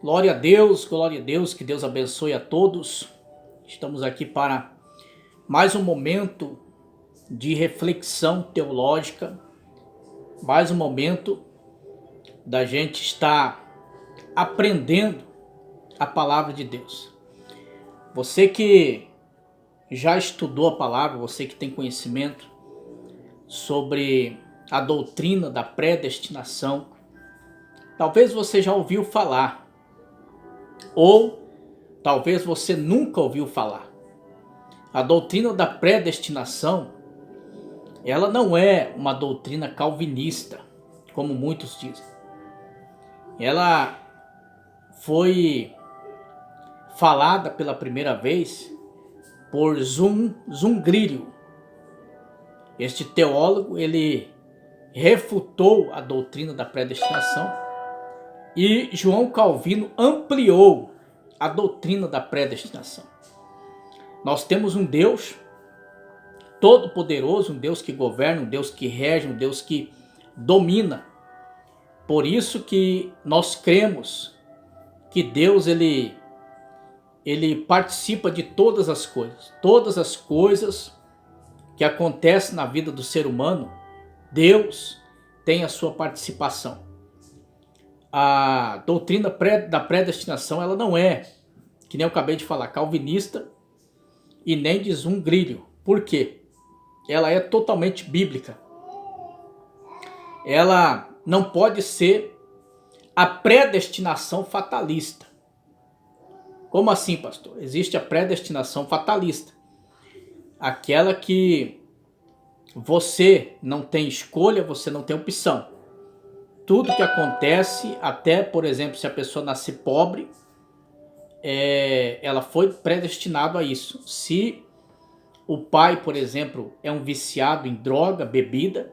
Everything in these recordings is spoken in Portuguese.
glória a Deus, que Deus abençoe a todos. Estamos aqui para mais um momento de reflexão teológica, mais um momento da gente estar aprendendo a palavra de Deus. Você que já estudou a palavra, você que tem conhecimento sobre a doutrina da predestinação, talvez você já ouviu falar, ou talvez você nunca ouviu falar. A doutrina da predestinação, ela não é uma doutrina calvinista, como muitos dizem. Ela foi falada pela primeira vez por Zwingli. Este teólogo, ele refutou a doutrina da predestinação e João Calvino ampliou a doutrina da predestinação. Nós temos um Deus todo-poderoso, um Deus que governa, um Deus que rege, um Deus que domina. Por isso que nós cremos que Deus ele participa de todas as coisas que acontecem na vida do ser humano. Deus tem a sua participação. A doutrina da predestinação, ela não é, que nem eu acabei de falar, calvinista e nem de Zwingli. Por quê? Ela é totalmente bíblica. Ela não pode ser a predestinação fatalista. Como assim, pastor? Existe a predestinação fatalista. Aquela que você não tem escolha, você não tem opção. Tudo que acontece, até, por exemplo, se a pessoa nascer pobre, ela foi predestinada a isso. Se o pai, por exemplo, é um viciado em droga, bebida,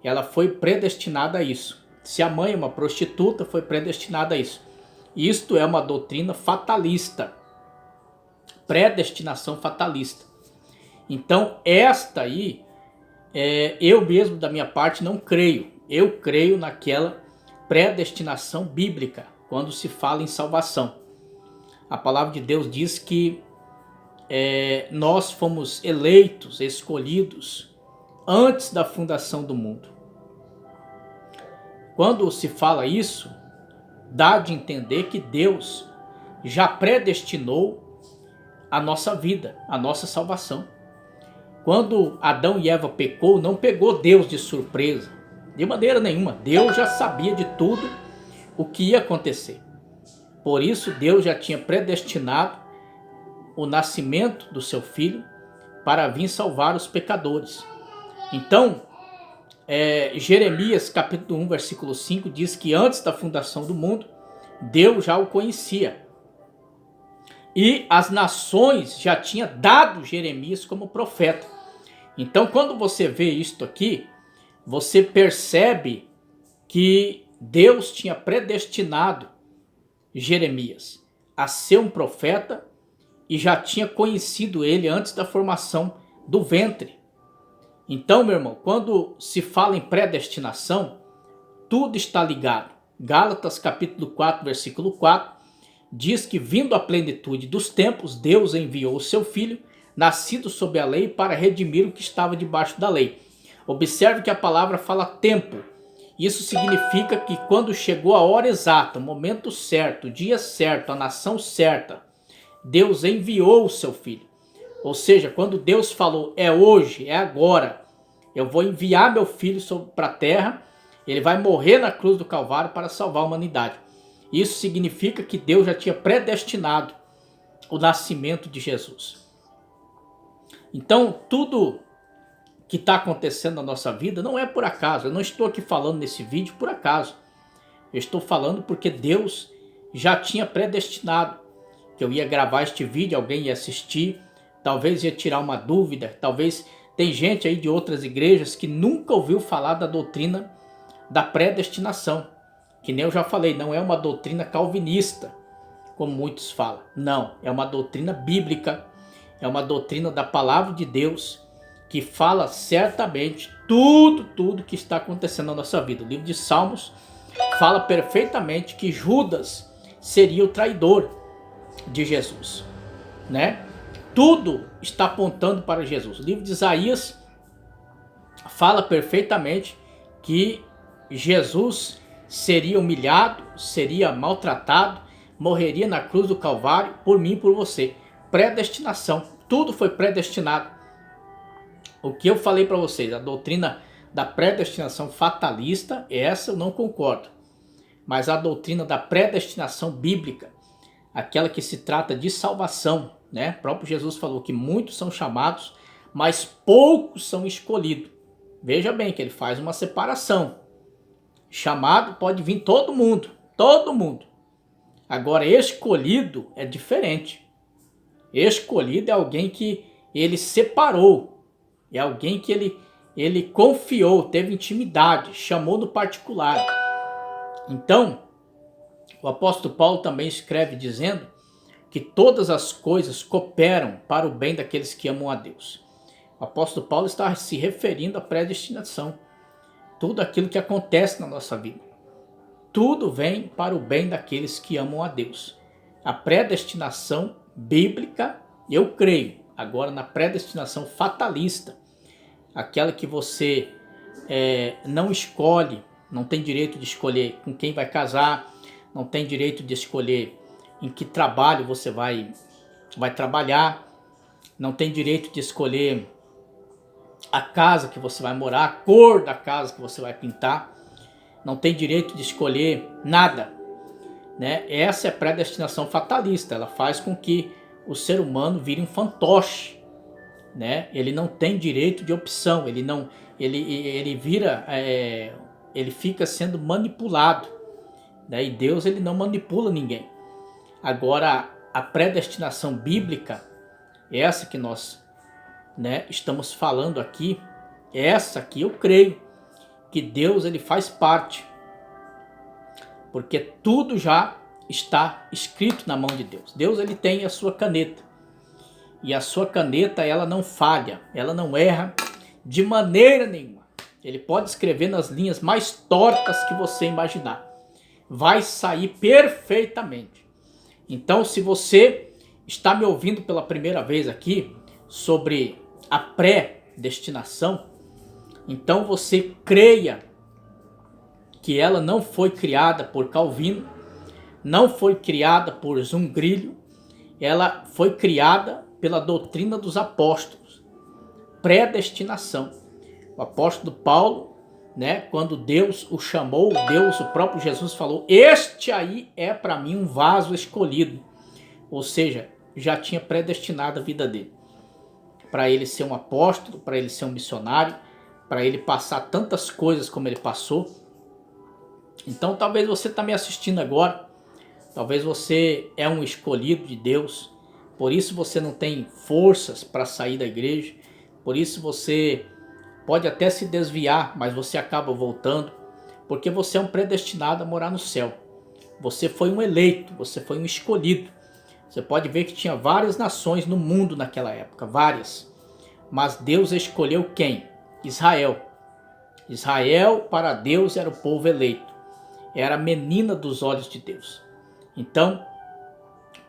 ela foi predestinada a isso. Se a mãe é uma prostituta, foi predestinada a isso. Isto é uma doutrina fatalista. Predestinação fatalista. Então, esta aí, eu mesmo, da minha parte, não creio. Eu creio naquela predestinação bíblica, quando se fala em salvação. A palavra de Deus diz que nós fomos eleitos, escolhidos, antes da fundação do mundo. Quando se fala isso, dá de entender que Deus já predestinou a nossa vida, a nossa salvação. Quando Adão e Eva pecou, não pegou Deus de surpresa, de maneira nenhuma. Deus já sabia de tudo o que ia acontecer. Por isso, Deus já tinha predestinado o nascimento do seu filho para vir salvar os pecadores. Então, Jeremias capítulo 1, versículo 5 diz que antes da fundação do mundo, Deus já o conhecia. E as nações já tinham dado Jeremias como profeta. Então, quando você vê isto aqui, você percebe que Deus tinha predestinado Jeremias a ser um profeta e já tinha conhecido ele antes da formação do ventre. Então, meu irmão, quando se fala em predestinação, tudo está ligado. Gálatas capítulo 4, versículo 4, diz que vindo a plenitude dos tempos, Deus enviou o seu filho, nascido sob a lei, para redimir o que estava debaixo da lei. Observe que a palavra fala tempo. Isso significa que quando chegou a hora exata, o momento certo, o dia certo, a nação certa, Deus enviou o seu filho. Ou seja, quando Deus falou, é hoje, é agora, eu vou enviar meu filho para a terra, ele vai morrer na cruz do Calvário para salvar a humanidade. Isso significa que Deus já tinha predestinado o nascimento de Jesus. Então, tudo que está acontecendo na nossa vida não é por acaso. Eu não estou aqui falando nesse vídeo por acaso. Eu estou falando porque Deus já tinha predestinado que eu ia gravar este vídeo, alguém ia assistir, talvez ia tirar uma dúvida, talvez tem gente aí de outras igrejas que nunca ouviu falar da doutrina da predestinação, que nem eu já falei, não é uma doutrina calvinista, como muitos falam. Não, é uma doutrina bíblica, é uma doutrina da palavra de Deus, que fala certamente tudo que está acontecendo na nossa vida. O livro de Salmos fala perfeitamente que Judas seria o traidor de Jesus, né? Tudo está apontando para Jesus. O livro de Isaías fala perfeitamente que Jesus seria humilhado, seria maltratado, morreria na cruz do Calvário por mim e por você. Predestinação, tudo foi predestinado. O que eu falei para vocês, a doutrina da predestinação fatalista, essa eu não concordo. Mas a doutrina da predestinação bíblica, aquela que se trata de salvação, né? O próprio Jesus falou que muitos são chamados, mas poucos são escolhidos. Veja bem que ele faz uma separação. Chamado pode vir todo mundo, todo mundo. Agora, escolhido é diferente. Escolhido é alguém que ele separou, é alguém que ele confiou, teve intimidade, chamou no particular. Então, o apóstolo Paulo também escreve dizendo que todas as coisas cooperam para o bem daqueles que amam a Deus. O apóstolo Paulo está se referindo à predestinação. Tudo aquilo que acontece na nossa vida. Tudo vem para o bem daqueles que amam a Deus. A predestinação bíblica, eu creio. Agora, na predestinação fatalista, aquela que você não escolhe, não tem direito de escolher com quem vai casar, não tem direito de escolher em que trabalho você vai trabalhar, não tem direito de escolher a casa que você vai morar, a cor da casa que você vai pintar, não tem direito de escolher nada, né? Essa é a predestinação fatalista, ela faz com que o ser humano vire um fantoche, né? Ele não tem direito de opção, ele fica sendo manipulado, né? E Deus, ele não manipula ninguém. Agora, a predestinação bíblica, essa que nós, né, estamos falando aqui, essa aqui eu creio que Deus, ele faz parte, porque tudo já está escrito na mão de Deus. Deus, ele tem a sua caneta, e a sua caneta, ela não falha, ela não erra de maneira nenhuma. Ele pode escrever nas linhas mais tortas que você imaginar, vai sair perfeitamente. Então, se você está me ouvindo pela primeira vez aqui sobre a predestinação, então você creia que ela não foi criada por Calvino, não foi criada por Zungrilho, ela foi criada pela doutrina dos apóstolos. Predestinação. O apóstolo Paulo, né, quando Deus o chamou, Deus, o próprio Jesus falou: este aí é para mim um vaso escolhido. Ou seja, já tinha predestinado a vida dele, para ele ser um apóstolo, para ele ser um missionário, para ele passar tantas coisas como ele passou. Então talvez você está me assistindo agora, talvez você é um escolhido de Deus, por isso você não tem forças para sair da igreja, por isso você pode até se desviar, mas você acaba voltando, porque você é um predestinado a morar no céu. Você foi um eleito, você foi um escolhido. Você pode ver que tinha várias nações no mundo naquela época, várias. Mas Deus escolheu quem? Israel. Israel para Deus era o povo eleito. Era a menina dos olhos de Deus. Então,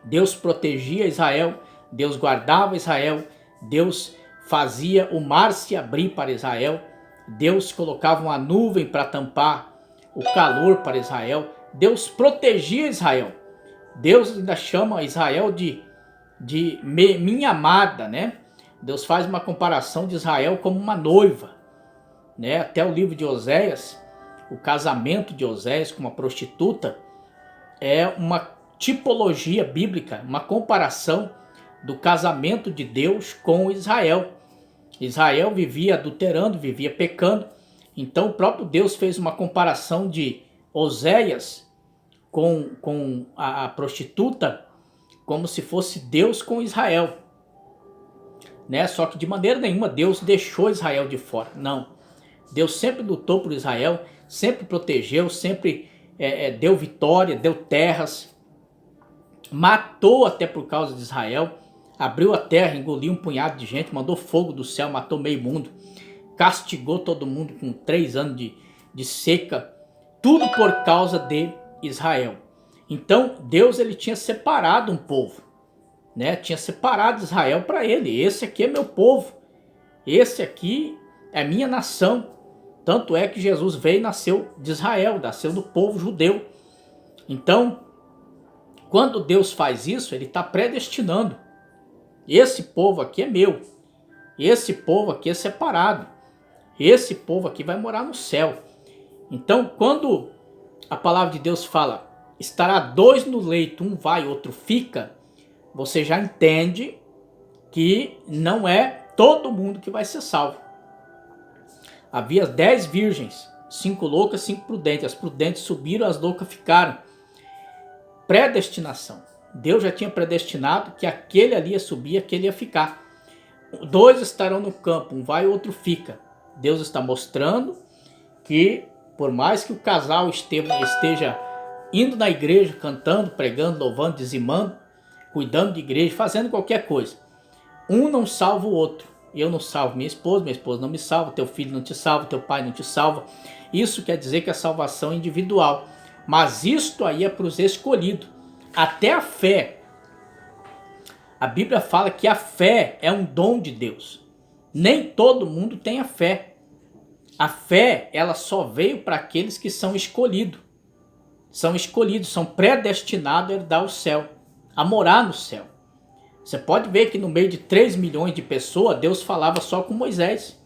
Deus protegia Israel, Deus guardava Israel, Deus fazia o mar se abrir para Israel, Deus colocava uma nuvem para tampar o calor para Israel, Deus protegia Israel. Deus ainda chama Israel de minha amada, né? Deus faz uma comparação de Israel como uma noiva, né? Até o livro de Oséias, o casamento de Oséias com uma prostituta é uma tipologia bíblica, uma comparação do casamento de Deus com Israel. Israel vivia adulterando, vivia pecando, então o próprio Deus fez uma comparação de Oséias com a prostituta, como se fosse Deus com Israel, né? Só que de maneira nenhuma Deus deixou Israel de fora, não. Deus sempre lutou por Israel, sempre protegeu, sempre deu vitória, deu terras, matou até por causa de Israel, abriu a terra, engoliu um punhado de gente, mandou fogo do céu, matou meio mundo, castigou todo mundo com 3 anos de seca, tudo por causa de Israel. Então Deus ele tinha separado um povo, né? Tinha separado Israel para ele. Esse aqui é meu povo, esse aqui é minha nação. Tanto é que Jesus veio e nasceu de Israel, nasceu do povo judeu. Então, quando Deus faz isso, ele está predestinando. Esse povo aqui é meu, esse povo aqui é separado, esse povo aqui vai morar no céu. Então, quando a palavra de Deus fala, estará dois no leito, um vai, outro fica, você já entende que não é todo mundo que vai ser salvo. Havia 10 virgens, 5 loucas, 5 prudentes. As prudentes subiram, as loucas ficaram. Predestinação. Deus já tinha predestinado que aquele ali ia subir, aquele ia ficar. 2 estarão no campo, um vai, o outro fica. Deus está mostrando que por mais que o casal esteja indo na igreja, cantando, pregando, louvando, dizimando, cuidando de igreja, fazendo qualquer coisa, um não salva o outro. Eu não salvo minha esposa não me salva, teu filho não te salva, teu pai não te salva. Isso quer dizer que a salvação é individual. Mas isto aí é para os escolhidos. Até a fé. A Bíblia fala que a fé é um dom de Deus. Nem todo mundo tem a fé. A fé, ela só veio para aqueles que são escolhidos. São escolhidos, são predestinados a herdar o céu, a morar no céu. Você pode ver que no meio de 3 milhões de pessoas, Deus falava só com Moisés.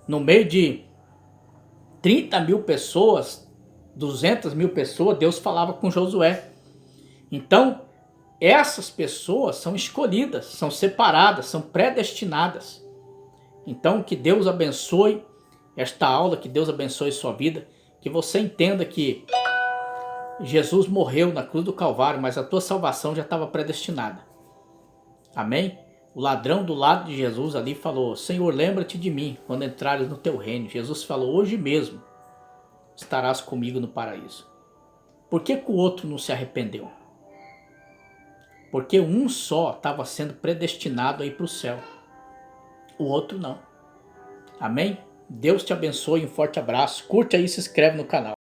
No meio de 30 mil pessoas, 200 mil pessoas, Deus falava com Josué. Então, essas pessoas são escolhidas, são separadas, são predestinadas. Então, que Deus abençoe esta aula, que Deus abençoe sua vida, que você entenda que Jesus morreu na cruz do Calvário, mas a tua salvação já estava predestinada. Amém? O ladrão do lado de Jesus ali falou, Senhor, lembra-te de mim quando entrares no teu reino. Jesus falou, hoje mesmo estarás comigo no paraíso. Por que o outro não se arrependeu? Porque um só estava sendo predestinado a ir para o céu. O outro não. Amém? Deus te abençoe, um forte abraço. Curte aí e se inscreve no canal.